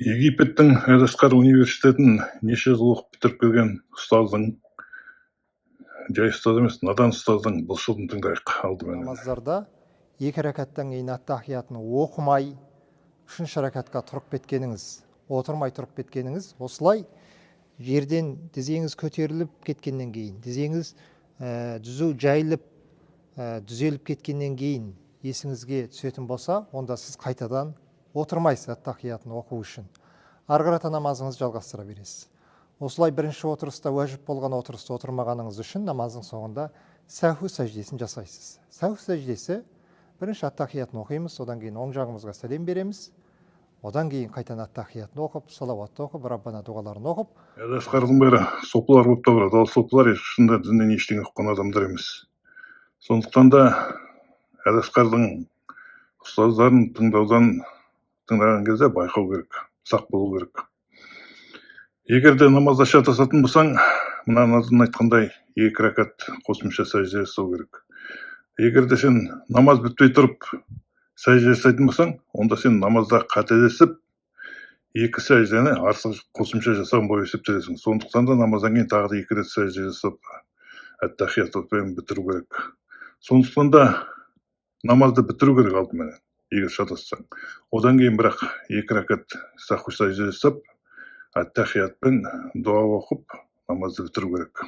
Египеттің Әл-Асқар университетін неше жыл оқып бітіріп келген ұстаздың, жай ұстаз емес, надан ұстаздың былшылын тыңдайық алдымен. Намаздарда екі рәкаттан кейін ат-тахиятын оқымай, үшінші рәкатқа тұрып кеткеніңіз, отырмай тұрып кеткеніңіз, осылай жерден тізеңіз көтеріліп кеткеннен кейін, тізеңіз түзу жайылып, түзеліп кеткеннен кейін есіңізге түсетін болса, онда сіз қайтадан отырмайсыз ат-тахиятын оқу үшін. Ары қарата намазыңызды жалғастыра бересіз. Осылай бірінші отырыста, уәжіп болған отырыста отырмағаныңыз үшін намаздың соңында сәху сәждесін жасайсыз. Сәху сәждесі бірінші ат-тахиятын оқимыз, одан кейін оң жағымызға сәлем береміз. Одан кейін қайтадан ат-тахиятын оқып, салауатты оқып, Раббана дұғаларын оқып. Әл-Асқардың бәрі сопылар болып табылады. Ал сопылар шынында діннен ештеңе ұққан адамдар емес. Сондықтан да Әл-Асқардың ұстаздарын тыңдаған кезде байқау керек, сақ болу керек. Егер де намазда шатасатын болсаң, мына назым айтқандай, екі рәкат қосымша сәжде жасау керек. Егер де сен намаз бітпей тұрып сәжде жасайтын болсаң, онда сен намазда қателесіп, екі сәждені артық қосымша жасаған болып есептелесің. Сондықтан да намаздан кейін тағы да екі рет сәжде жасап, ат-тахиятпен бітіру керек. Сондықтан да намазды бітіру керек алдымен, егер шатассаң. Одан кейін бірақ екі рәкат сәху сәжде жасап, ат-тахиятпен дуа оқып, намазды бітіру керек.